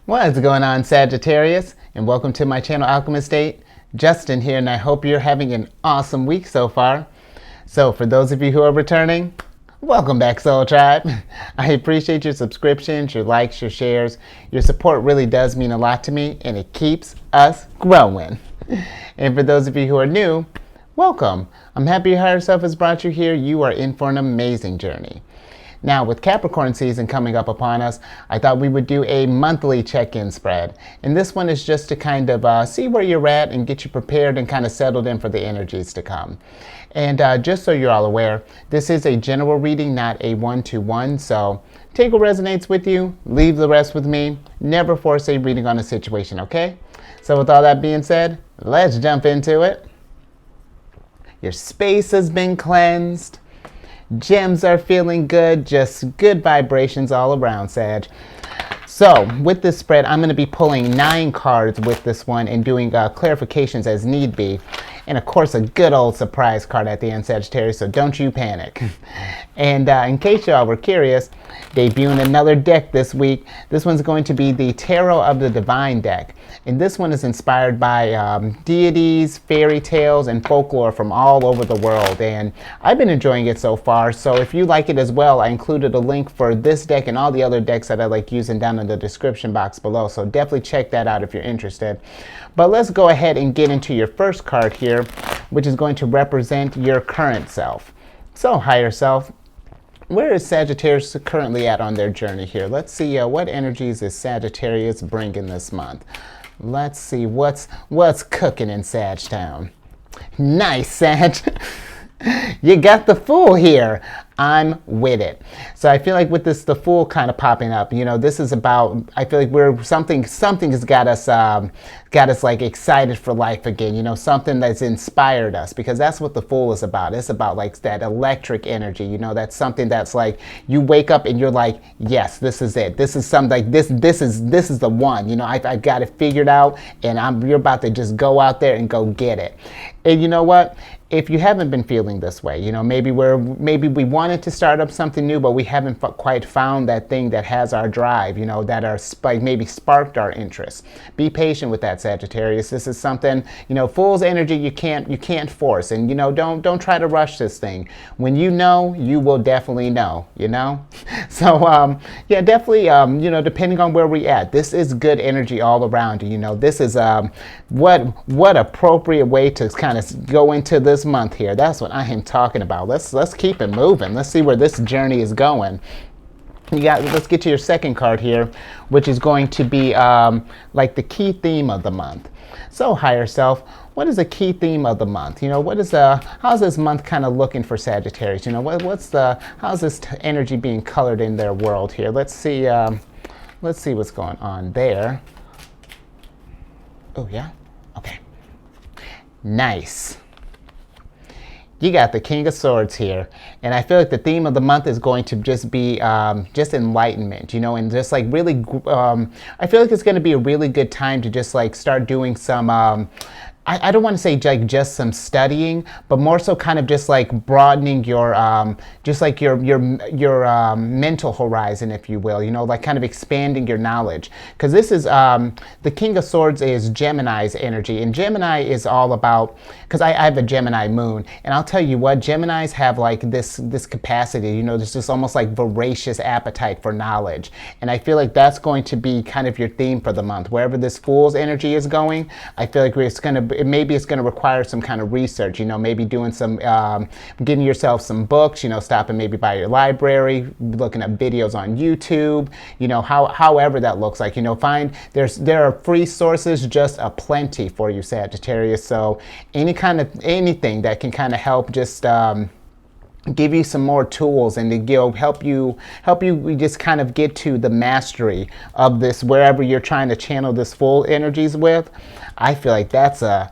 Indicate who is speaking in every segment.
Speaker 1: What's going on, Sagittarius? And welcome to my channel, Alchemist. Justin here, and I hope you're having an awesome week so far. So for those of you who are returning, welcome back, Soul Tribe. I appreciate your subscriptions, your likes, your shares. Your support really does mean a lot to me, and it keeps us growing. And for those of you who are new, welcome. I'm happy your higher self has brought you here. You are in for an amazing journey. Now, with Capricorn season coming up upon us, I thought we would do a monthly check-in spread. And this one is just to kind of see where you're at and get you prepared and kind of settled in for the energies to come. And just so you're all aware, this is a general reading, not a one-to-one. So take what resonates with you, leave the rest with me. Never force a reading on a situation, okay? So with all that being said, let's jump into it. Your space has been cleansed. Gems are feeling good, just good vibrations all around, Sag. So with this spread, I'm going to be pulling 9 cards with this one and doing clarifications as need be. And of course, a good old surprise card at the end, Sagittarius, so don't you panic. And in case y'all were curious, debuting another deck this week. This one's going to be the Tarot of the Divine deck. And this one is inspired by deities, fairy tales, and folklore from all over the world. And I've been enjoying it so far. So if you like it as well, I included a link for this deck and all the other decks that I like using down in the description box below. So definitely check that out if you're interested. But let's go ahead and get into your first card here, which is going to represent your current self. So higher self, where is Sagittarius currently at on their journey here? Let's see what energies is Sagittarius bringing this month. Let's see what's cooking in Sag Town. Nice, Sag. You got the Fool here. I'm with it. So I feel like with this, the Fool kind of popping up, you know, this is about, I feel like we're something has got us like excited for life again, you know, something that's inspired us, because that's what the Fool is about. It's about like that electric energy, you know, that's something that's like you wake up and you're like, yes, this is it. This is something like this is the one, you know, I've got it figured out, and you're about to just go out there and go get it. And you know what? If you haven't been feeling this way, you know, maybe we wanted to start up something new, but we haven't quite found that thing that has our drive, you know, that are like maybe sparked our interest. Be patient with that, Sagittarius. This is something, you know, Fool's energy you can't force, and you know, don't try to rush this thing. When you know, you will definitely know, you know. So yeah, definitely, you know, depending on where we at, this is good energy all around. You know, this is what appropriate way to kind of go into this month here. That's what I am talking about. Let's keep it moving. Let's see where this journey is going. Let's get to your second card here, which is going to be like the key theme of the month. So higher self, what is the key theme of the month? You know, how's this month kind of looking for Sagittarius? You know, how's this energy being colored in their world here? Let's see what's going on there. Oh yeah, okay, nice. You got the King of Swords here, and I feel like the theme of the month is going to just be just enlightenment, you know, and just like really, I feel like it's going to be a really good time to just like start doing some, I don't want to say like just some studying, but more so kind of just like broadening your, just like your mental horizon, if you will, you know, like kind of expanding your knowledge. Because this is, the King of Swords is Gemini's energy, and Gemini is all about, because I have a Gemini moon, and I'll tell you what, Geminis have like this capacity, you know, there's just almost like voracious appetite for knowledge. And I feel like that's going to be kind of your theme for the month. Wherever this Fool's energy is going, I feel like it's going to, maybe it's going to require some kind of research, you know, maybe doing some, getting yourself some books, you know, stopping maybe by your library, looking at videos on YouTube, you know, however that looks like, you know, there are free sources just aplenty for you, Sagittarius. So anything that can kind of help just, give you some more tools and to help you just kind of get to the mastery of this wherever you're trying to channel this Fool energies with. I feel like that's a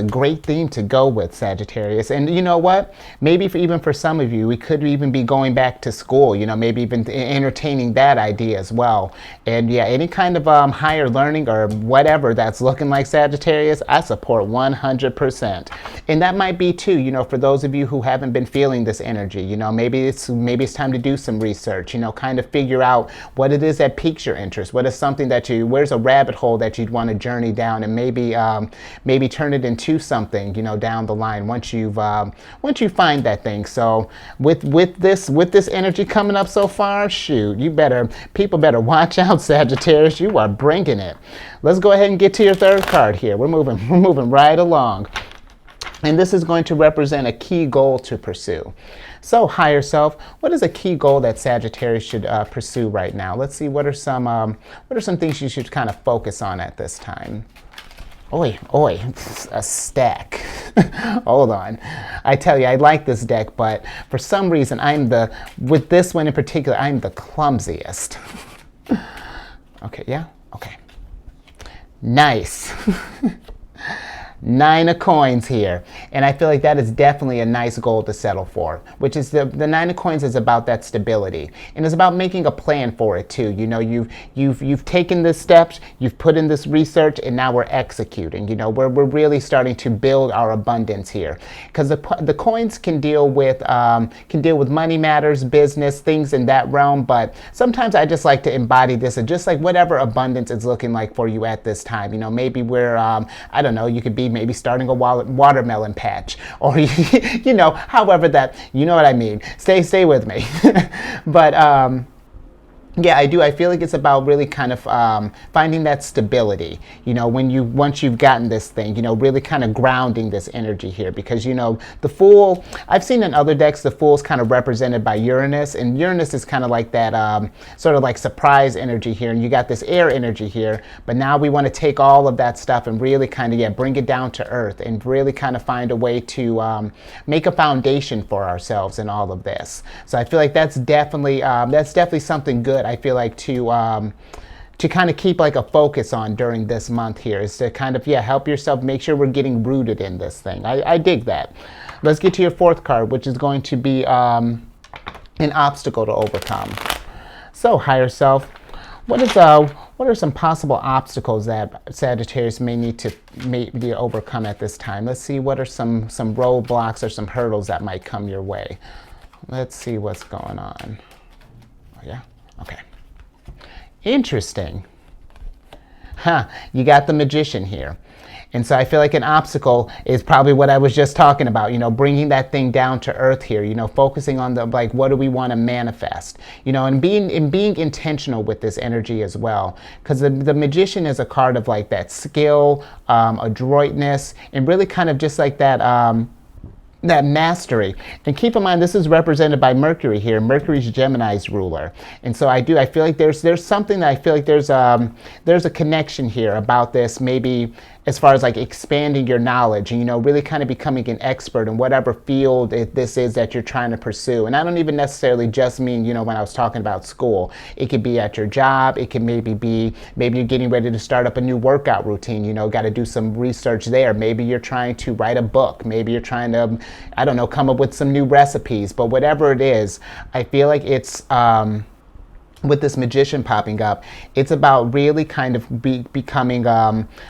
Speaker 1: great theme to go with, Sagittarius. And you know what? Maybe even for some of you, we could even be going back to school, you know, maybe even entertaining that idea as well. And yeah, any kind of higher learning or whatever that's looking like, Sagittarius, I support 100%. And that might be too, you know, for those of you who haven't been feeling this energy. You know, maybe it's time to do some research, you know, kind of figure out what it is that piques your interest. What is something that where's a rabbit hole that you'd want to journey down, and maybe turn it into something, you know, down the line once you find that thing. So with this energy coming up so far, shoot, people better watch out, Sagittarius. You are bringing it. Let's go ahead and get to your third card here. We're moving right along. And this is going to represent a key goal to pursue. So, higher self, what is a key goal that Sagittarius should pursue right now? Let's see, what are some things you should kind of focus on at this time? Oi, a stack. Hold on. I tell you, I like this deck, but for some reason, with this one in particular, I'm the clumsiest. Okay, yeah? Okay. Nice. 9 of coins here, and I feel like that is definitely a nice goal to settle for, which is the 9 of coins is about that stability, and it's about making a plan for it too. You know, you've taken the steps, you've put in this research, and now we're executing. You know, we're really starting to build our abundance here, because the coins can deal with money matters, business, things in that realm, but sometimes I just like to embody this, and just like whatever abundance is looking like for you at this time. You know, maybe we're I don't know, you could be maybe starting a watermelon patch, or you know, however that, you know what I mean. Stay with me. But yeah, I feel like it's about really kind of finding that stability, you know, once you've gotten this thing, you know, really kind of grounding this energy here, because, you know, the Fool, I've seen in other decks, the Fool's kind of represented by Uranus, and Uranus is kind of like that sort of like surprise energy here, and you got this air energy here, but now we want to take all of that stuff and really kind of, bring it down to earth, and really kind of find a way to make a foundation for ourselves in all of this. So I feel like that's definitely something good. I feel like to kind of keep like a focus on during this month here, is to kind of, help yourself, make sure we're getting rooted in this thing. I dig that. Let's get to your fourth card, which is going to be an obstacle to overcome. So, higher self, what are some possible obstacles that Sagittarius may need to overcome at this time? Let's see, what are some roadblocks or some hurdles that might come your way? Let's see what's going on. Oh, yeah? Okay. Interesting. You got the Magician here. And so I feel like an obstacle is probably what I was just talking about, you know, bringing that thing down to earth here, you know, focusing on like, what do we want to manifest, you know, and being intentional with this energy as well. Because the Magician is a card of like that skill, adroitness, and really kind of just like that mastery. And keep in mind, this is represented by Mercury here. Mercury's Gemini's ruler. And so I feel like there's something that I feel like there's a connection here about this, maybe as far as like expanding your knowledge and, you know, really kind of becoming an expert in whatever field this is that you're trying to pursue. And I don't even necessarily just mean, you know, when I was talking about school, it could be at your job. It can maybe you're getting ready to start up a new workout routine, you know, got to do some research there. Maybe you're trying to write a book. Maybe you're trying to, I don't know, come up with some new recipes. But whatever it is, I feel like it's with this Magician popping up, it's about really kind of becoming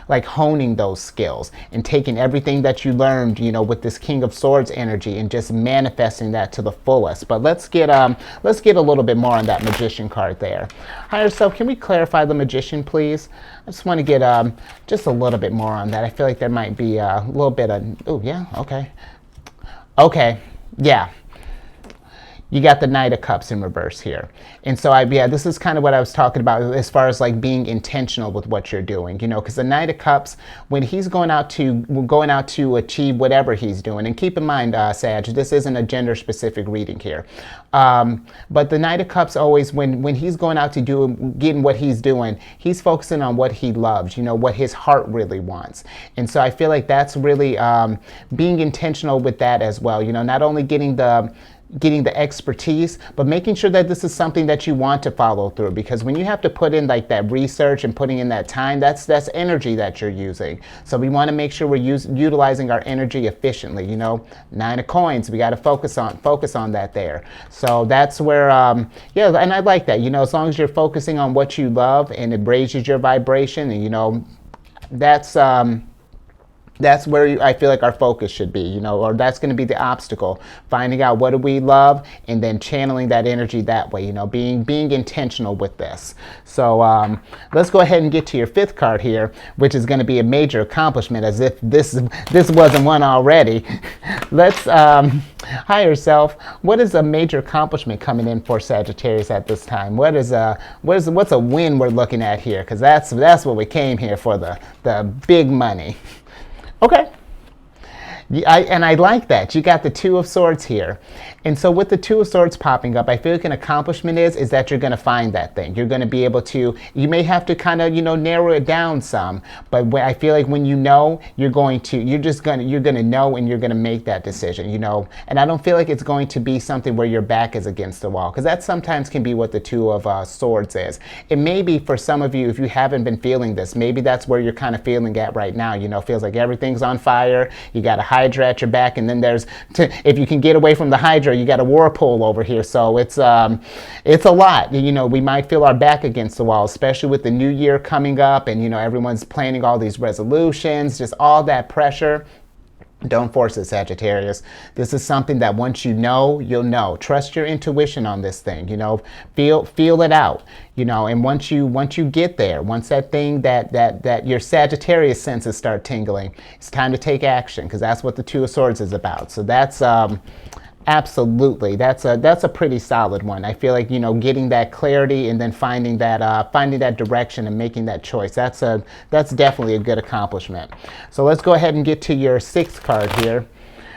Speaker 1: like honing those skills and taking everything that you learned, you know, with this King of Swords energy and just manifesting that to the fullest. But let's get a little bit more on that Magician card there. Higher self, can we clarify the Magician, please? I just want to get just a little bit more on that. I feel like there might be a little bit of, oh yeah, okay, yeah. You got the Knight of Cups in reverse here. And so this is kind of what I was talking about as far as like being intentional with what you're doing, you know, because the Knight of Cups, when he's going out to achieve whatever he's doing, and keep in mind, Sag, this isn't a gender specific reading here. But the Knight of Cups always, when he's going out to getting what he's doing, he's focusing on what he loves, you know, what his heart really wants. And so I feel like that's really being intentional with that as well, you know, not only getting the expertise, but making sure that this is something that you want to follow through, because when you have to put in like that research and putting in that time, that's energy that you're using. So we want to make sure we're utilizing our energy efficiently, you know. 9 of coins, we got to focus on that there. So that's where and I like that, you know, as long as you're focusing on what you love and it raises your vibration, and you know, that's That's where I feel like our focus should be, or that's going to be the obstacle. Finding out what do we love and then channeling that energy that way, being intentional with this. So let's go ahead and get to your fifth card here, which is going to be a major accomplishment, as if this wasn't one already. Let's higher self. What is a major accomplishment coming in for Sagittarius at this time? What's a win we're looking at here? Because that's what we came here for, the big money. Okay. And I like that. You got the Two of Swords here. And so with the Two of Swords popping up, I feel like an accomplishment is that you're going to find that thing. You're going to be able to, you may have to kind of, narrow it down some, but I feel like when you're going to know and you're going to make that decision, and I don't feel like it's going to be something where your back is against the wall, because that sometimes can be what the Two of Swords is. It may be for some of you, if you haven't been feeling this, maybe that's where you're kind of feeling at right now, feels like everything's on fire, you got a Hydra at your back, and then if you can get away from the Hydra, you got a whirlpool over here. So it's a lot. We might feel our back against the wall, especially with the new year coming up, and everyone's planning all these resolutions, just all that pressure. Don't force it, Sagittarius. This is something that once you know, you'll know. Trust your intuition on this thing, feel it out, and once you get there, once that thing that your Sagittarius senses start tingling, it's time to take action, because that's what the Two of Swords is about. So that's absolutely, that's a pretty solid one. I feel like, getting that clarity and then finding that direction and making that choice. That's definitely a good accomplishment. So let's go ahead and get to your sixth card here,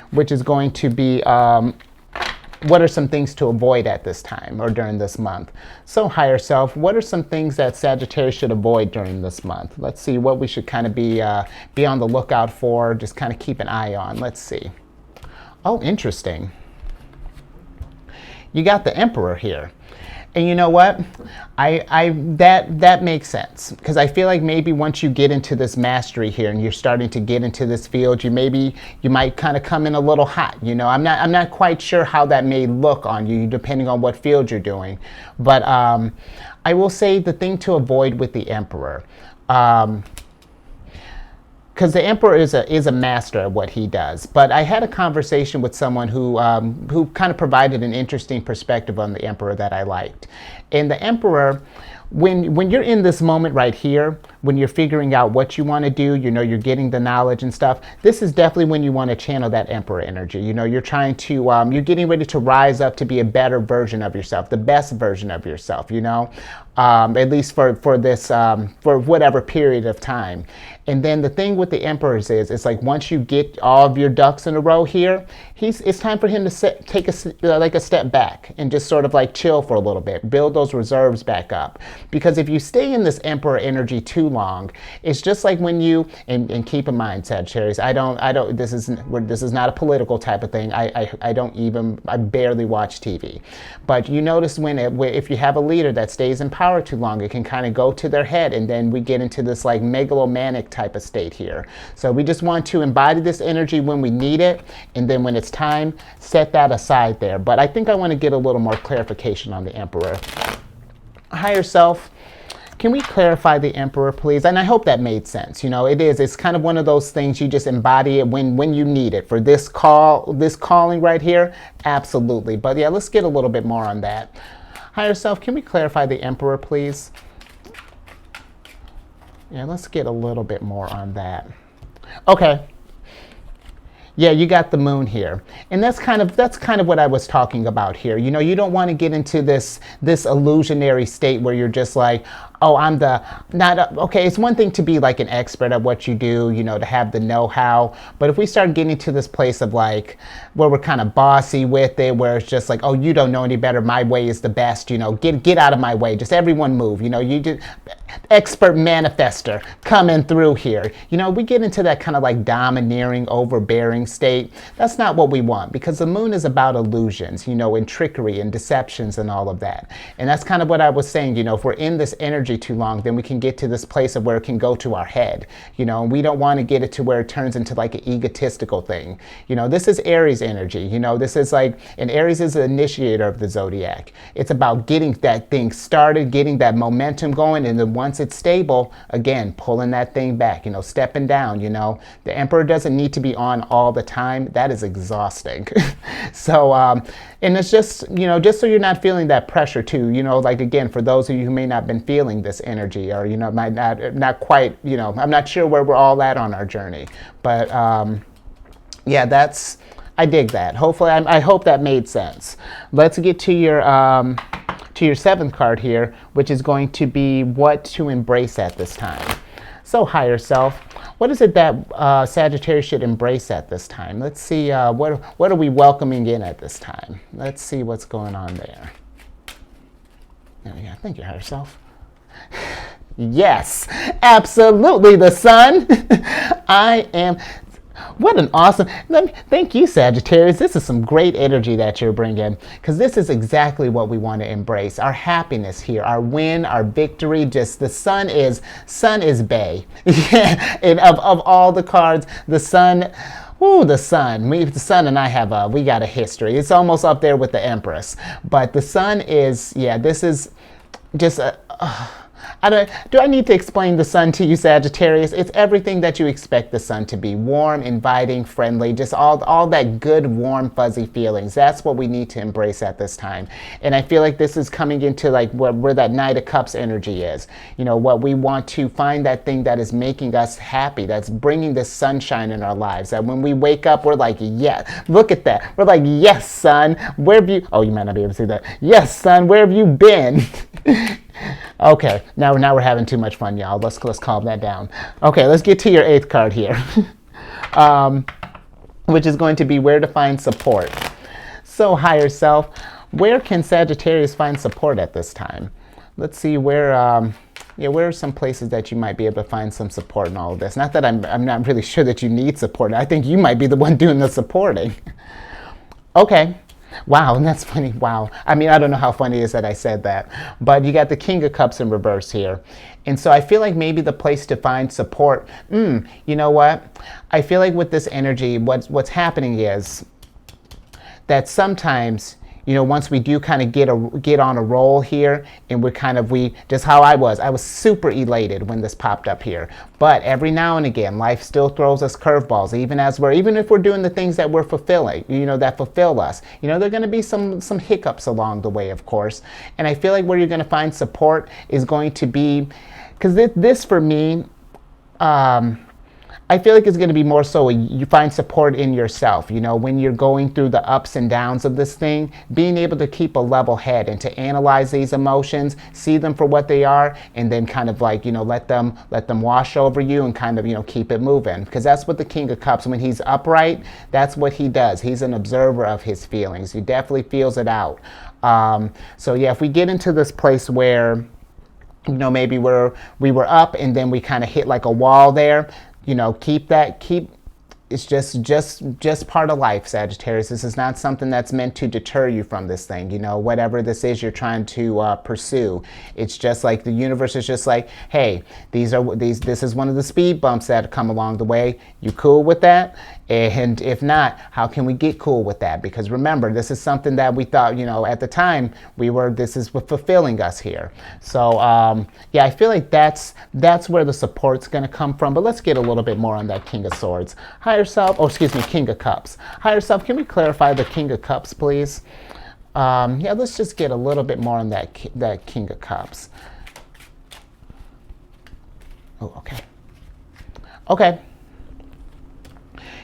Speaker 1: which is going to be what are some things to avoid at this time or during this month? So higher self, what are some things that Sagittarius should avoid during this month? Let's see what we should kind of be on the lookout for, just kind of keep an eye on. Let's see. Oh, interesting. You got the Emperor here. And you know what? That makes sense, because I feel like maybe once you get into this mastery here and you're starting to get into this field, you might kind of come in a little hot. I'm not quite sure how that may look on you depending on what field you're doing. But I will say the thing to avoid with the Emperor, because the Emperor is a master at what he does. But I had a conversation with someone who kind of provided an interesting perspective on the Emperor that I liked. And the Emperor, when you're in this moment right here, when you're figuring out what you want to do, you're getting the knowledge and stuff, this is definitely when you want to channel that Emperor energy. You're trying to, you're getting ready to rise up to be a better version of yourself, the best version of yourself, at least for this, for whatever period of time. And then the thing with the Emperors is, it's like once you get all of your ducks in a row here, it's time for him to take a step back and just sort of like chill for a little bit, build those reserves back up. Because if you stay in this Emperor energy too long, it's just like when you, and keep in mind, Sagittarius, this is not a political type of thing. I barely watch TV. But you notice if you have a leader that stays in power too long, it can kind of go to their head, and then we get into this like megalomaniac type of state here. So we just want to embody this energy when we need it, and then when it's time, set that aside there. But I think I want to get a little more clarification on the Emperor. Higher self, can we clarify the Emperor, please? And I hope that made sense. It's kind of one of those things, you just embody it when you need it. For this calling right here, absolutely. But yeah, let's get a little bit more on that. Higher self, can we clarify the Emperor, please? Yeah, let's get a little bit more on that. Okay. Yeah, you got the Moon here. And that's kind of what I was talking about here. You don't want to get into this illusionary state where you're just like, oh, okay, it's one thing to be like an expert at what you do, to have the know-how. But if we start getting to this place of like, where we're kind of bossy with it, where it's just like, oh, you don't know any better, my way is the best, get out of my way, just everyone move, you do, expert manifester coming through here. We get into that kind of like domineering, overbearing state, that's not what we want, because the moon is about illusions, you know, and trickery and deceptions and all of that. And that's kind of what I was saying, you know, if we're in this energy too long, then we can get to this place of where it can go to our head, you know, and we don't want to get it to where it turns into like an egotistical thing. You know, this is Aries energy, you know, this is like, and Aries is the initiator of the zodiac. It's about getting that thing started, getting that momentum going, and then once it's stable, again, pulling that thing back, you know, stepping down, you know. The Emperor doesn't need to be on all the time. That is exhausting. So, and it's just, you know, just so you're not feeling that pressure too, you know, like again, for those of you who may not have been feeling this energy, or, you know, might not quite, you know, I'm not sure where we're all at on our journey, but yeah, I dig that. Hopefully, I hope that made sense. Let's get to your 7th card here, which is going to be what to embrace at this time. So, higher self, what is it that Sagittarius should embrace at this time? Let's see, what are we welcoming in at this time? Let's see what's going on there. There we go. Thank you, higher self. Yes, absolutely, the sun. I am... What an awesome, thank you, Sagittarius. This is some great energy that you're bringing, because this is exactly what we want to embrace. Our happiness here, our win, our victory, just the sun is bae. Yeah, and of all the cards, the sun, ooh, the sun. The sun and I have we got a history. It's almost up there with the Empress. But the sun is, yeah, this is just a... do I need to explain the sun to you, Sagittarius? It's everything that you expect the sun to be. Warm, inviting, friendly, just all that good, warm, fuzzy feelings. That's what we need to embrace at this time. And I feel like this is coming into like where that Knight of Cups energy is. You know, what we want to find, that thing that is making us happy, that's bringing the sunshine in our lives. That when we wake up, we're like, yeah, look at that. We're like, yes, sun, where have you... Oh, you might not be able to see that. Yes, sun, where have you been? Okay, now we're having too much fun, y'all. Let's calm that down. Okay, let's get to your 8th card here, which is going to be where to find support. So, higher self, where can Sagittarius find support at this time? Let's see where are some places that you might be able to find some support in all of this. Not that I'm not really sure that you need support. I think you might be the one doing the supporting. Okay. Wow, and that's funny. Wow. I mean, I don't know how funny it is that I said that. But you got the King of Cups in reverse here. And so I feel like maybe the place to find support, you know what? I feel like with this energy, what's happening is that sometimes, you know, once we do kind of get on a roll here, and just how I was super elated when this popped up here. But every now and again, life still throws us curveballs, even if we're doing the things that we're fulfilling, you know, that fulfill us. You know, there are going to be some hiccups along the way, of course. And I feel like where you're going to find support is going to be, because this for me, I feel like it's going to be more so you find support in yourself, you know, when you're going through the ups and downs of this thing, being able to keep a level head and to analyze these emotions, see them for what they are, and then kind of like, you know, let them wash over you and kind of, you know, keep it moving. Because that's what the King of Cups, when he's upright, that's what he does. He's an observer of his feelings. He definitely feels it out. So yeah, if we get into this place where, you know, maybe we were up and then we kind of hit like a wall there, you know, it's just part of life, Sagittarius. This is not something that's meant to deter you from this thing, you know, whatever this is you're trying to pursue. It's just like the universe is just like, hey, this is one of the speed bumps that come along the way. You cool with that? And if not, how can we get cool with that? Because remember, this is something that we thought, you know, at the time this is fulfilling us here. So yeah, I feel like that's where the support's going to come from. But let's get a little bit more on that King of Swords. Higher self, King of Cups. Higher self, can we clarify the King of Cups, please? Yeah, let's just get a little bit more on that King of Cups. Oh, okay. Okay.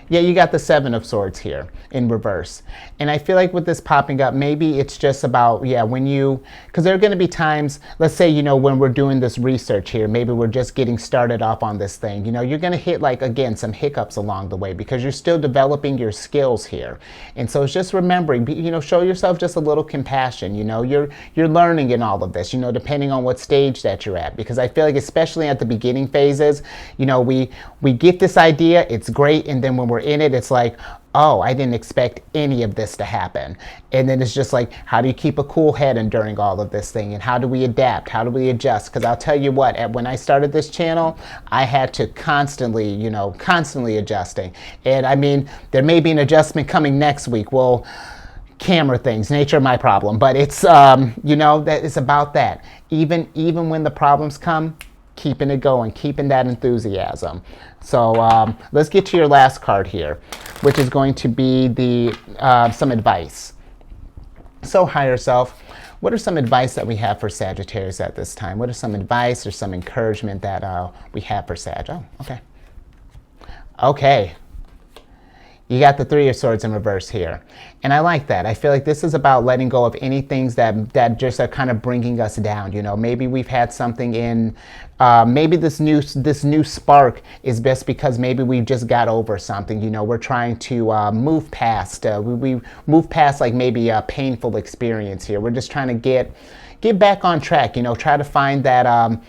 Speaker 1: Yeah, you got the Seven of Swords here in reverse. And I feel like with this popping up, maybe it's just about, yeah, because there are going to be times, let's say, you know, when we're doing this research here, maybe we're just getting started off on this thing, you know, you're going to hit like, again, some hiccups along the way because you're still developing your skills here. And so it's just remembering, you know, show yourself just a little compassion, you know, you're learning in all of this, you know, depending on what stage that you're at. Because I feel like especially at the beginning phases, you know, we get this idea, it's great, and then when we're we're in it, it's like, oh, I didn't expect any of this to happen. And then it's just like, how do you keep a cool head during all of this thing? And how do we adapt? How do we adjust? Because I'll tell you what, when I started this channel, I had to constantly, constantly adjusting. And I mean, there may be an adjustment coming next week. Well, camera things, nature of my problem. But it's, that it's about that. Even when the problems come, keeping it going, keeping that enthusiasm. So let's get to your last card here, which is going to be some advice. So higher self, what are some advice that we have for Sagittarius at this time? What are some advice or some encouragement that we have for Sag? Oh, okay. Okay. You got the Three of Swords in reverse here. And I like that. I feel like this is about letting go of any things that just are kind of bringing us down. Maybe we've had something in, maybe this new spark is best because maybe we just got over something. We're trying to move past, we move past like maybe a painful experience here. We're just trying to get back on track, try to find that,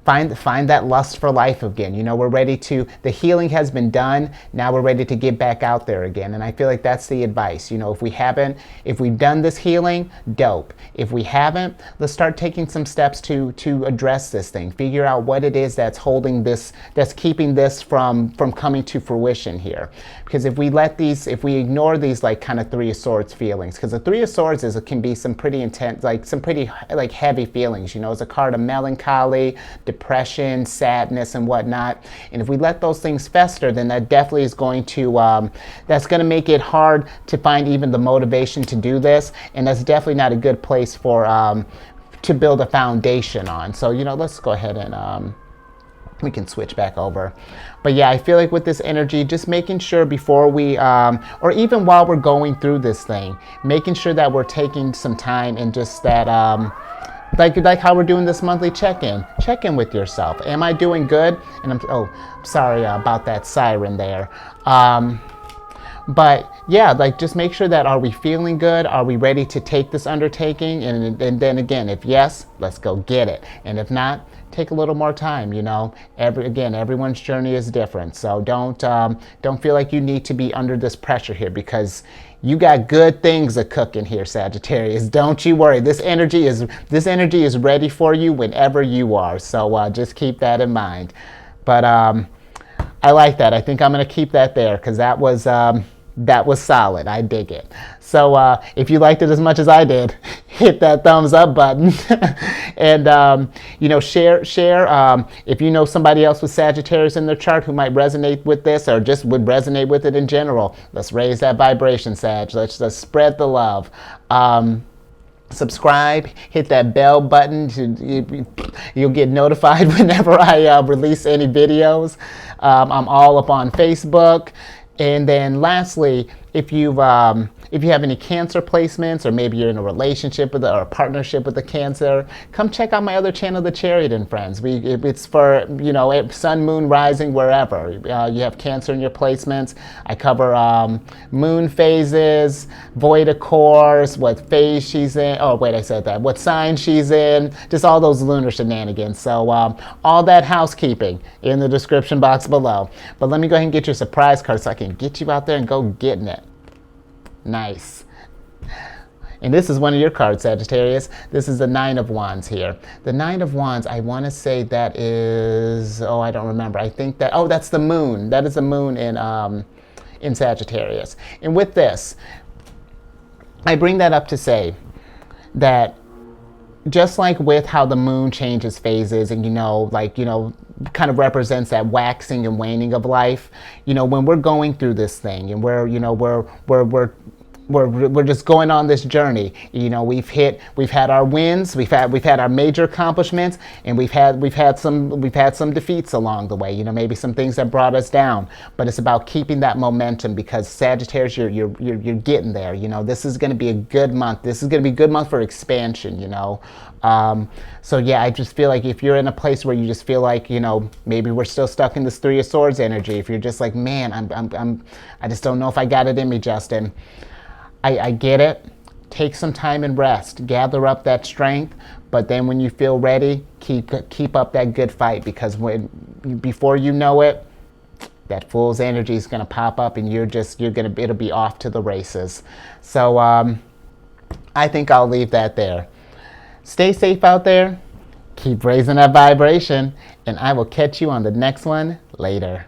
Speaker 1: Find that lust for life again. We're ready to, the healing has been done. Now we're ready to get back out there again. And I feel like that's the advice. If we've done this healing, dope. If we haven't, let's start taking some steps to address this thing. Figure out what it is that's holding this, that's keeping this from coming to fruition here. Because if we ignore these like kind of Three of Swords feelings, because the Three of Swords can be some pretty intense, like some pretty like heavy feelings. It's a card of melancholy, depression, sadness, and whatnot. And if we let those things fester, then that definitely is going to, that's going to make it hard to find even the motivation to do this. And that's definitely not a good place for, to build a foundation on. So, let's go ahead and, we can switch back over. But yeah, I feel like with this energy, just making sure before we, or even while we're going through this thing, making sure that we're taking some time and just that, like how we're doing this monthly check-in. Check in with yourself. Am I doing good? And sorry about that siren there. But yeah, like just make sure that, are we feeling good? Are we ready to take this undertaking? And then again, if yes, let's go get it. And if not, take a little more time. Everyone's journey is different. So don't feel like you need to be under this pressure here, because you got good things a cooking here, Sagittarius. Don't you worry. This energy is ready for you whenever you are. So just keep that in mind. But I like that. I think I'm going to keep that there, because that was solid. I dig it. So if you liked it as much as I did, hit that thumbs up button. And share if you know somebody else with Sagittarius in their chart who might resonate with this, or just would resonate with it in general. Let's raise that vibration, Sag. Let's spread the love. Subscribe, hit that bell button. You'll get notified whenever I release any videos. I'm all up on Facebook. And then lastly, if you have any Cancer placements, or maybe you're in a relationship or a partnership with a Cancer, come check out my other channel, The Chariot and Friends. It's for, sun, moon, rising, wherever. You have Cancer in your placements. I cover moon phases, void of course, what phase she's in. Oh, wait, I said that. What sign she's in. Just all those lunar shenanigans. So all that housekeeping in the description box below. But let me go ahead and get your surprise card so I can get you out there and go getting it. Nice. And this is one of your cards, Sagittarius. This is the Nine of Wands here. The Nine of Wands, I want to say that is, I don't remember. I think that, that's the moon. That is the moon in Sagittarius. And with this, I bring that up to say that just like with how the moon changes phases and, kind of represents that waxing and waning of life, when we're going through this thing and we're just going on this journey. We've had our wins, we've had our major accomplishments, and we've had some defeats along the way. Maybe some things that brought us down. But it's about keeping that momentum, because Sagittarius, you're getting there. This is going to be a good month. This is going to be a good month for expansion. So yeah, I just feel like if you're in a place where you just feel like, maybe we're still stuck in this Three of Swords energy. If you're just like, man, I just don't know if I got it in me, Justin. I get it. Take some time and rest. Gather up that strength. But then when you feel ready, keep up that good fight, because before you know it, that Fool's energy is going to pop up, and it'll be off to the races. So I think I'll leave that there. Stay safe out there. Keep raising that vibration, and I will catch you on the next one later.